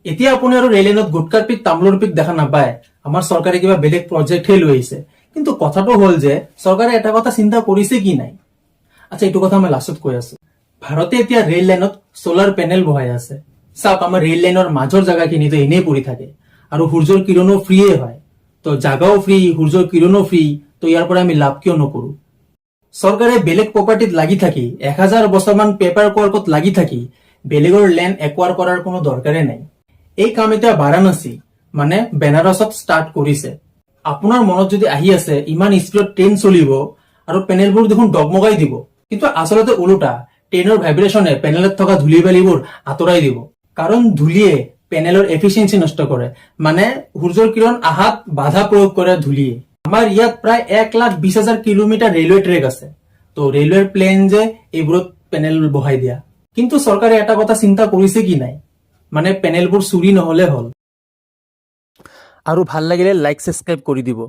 এতিয়া আপুনি আৰু ৰেল লাইনত গুটকাৰ পিক তামোলৰ পিক দেখা নাপায়। আমাৰ চৰকাৰে কিবা বেলেগ প্ৰজেক্টহে লৈ আহিছে। কিন্তু কথাটো হ'ল যে চৰকাৰে এটা কথা চিন্তা কৰিছে কি নাই। আচ্ছা, এইটো কথা মই লাষ্টত কৈ আছো। ভাৰতে এতিয়া ৰেল লাইনত সোলাৰ পেনেল বহাই আছে। চাওক, আমাৰ ৰেল লাইনৰ মাজৰ জাগাখিনিতো এনেই পৰি থাকে আৰু সূৰ্যৰ কিৰণো ফ্ৰীয়ে হয়। তো জাগাও ফ্ৰী, সূৰ্যৰ কিৰণো ফ্ৰী, তো ইয়াৰ পৰা আমি লাভ কিয় নকৰো। চৰকাৰে বেলেগ প্ৰপাৰ্টিত লাগি থাকি 1000 বছৰমান পেপাৰ ৱৰ্কত লাগি থাকি বেলেগৰ লেণ্ড একোৱাৰ কৰাৰ কোনো দৰকাৰে নাই। এই কাম এতিয়া বাৰাণসী মানে বেনাৰসত ষ্টাৰ্ট কৰিছে। আপোনাৰ মনত যদি আহি আছে ইমান স্পীডত ট্ৰেইন চলিব আৰু পেনেলবোৰ দেখোন ডগমগাই দিব, কিন্তু আচলতে ওলোটা, ট্ৰেইনৰ ভাইব্ৰেশ্যনে পেনেলত থকা ধূলি বালিবোৰ আঁতৰাই দিব। কাৰণ ধূলিয়ে পেনেলৰ এফিচিয়েঞ্চি নষ্ট কৰে, মানে সূৰ্যৰ কিৰণ আহাত বাধা প্ৰয়োগ কৰে ধূলিয়ে। আমাৰ ইয়াত প্ৰায় 1,20,000 কিলোমিটাৰ ৰেলৱে ট্ৰেক আছে। তো ৰেলৱেৰ প্লেন যে এইবোৰত পেনেল বহাই দিয়া। কিন্তু চৰকাৰে এটা কথা চিন্তা কৰিছে কি নাই, মানে পেনেলবোৰ চুৰি নহলে হ'ল। আৰু ভাল লাগিলে লাইক সাবস্ক্ৰাইব কৰি দিব।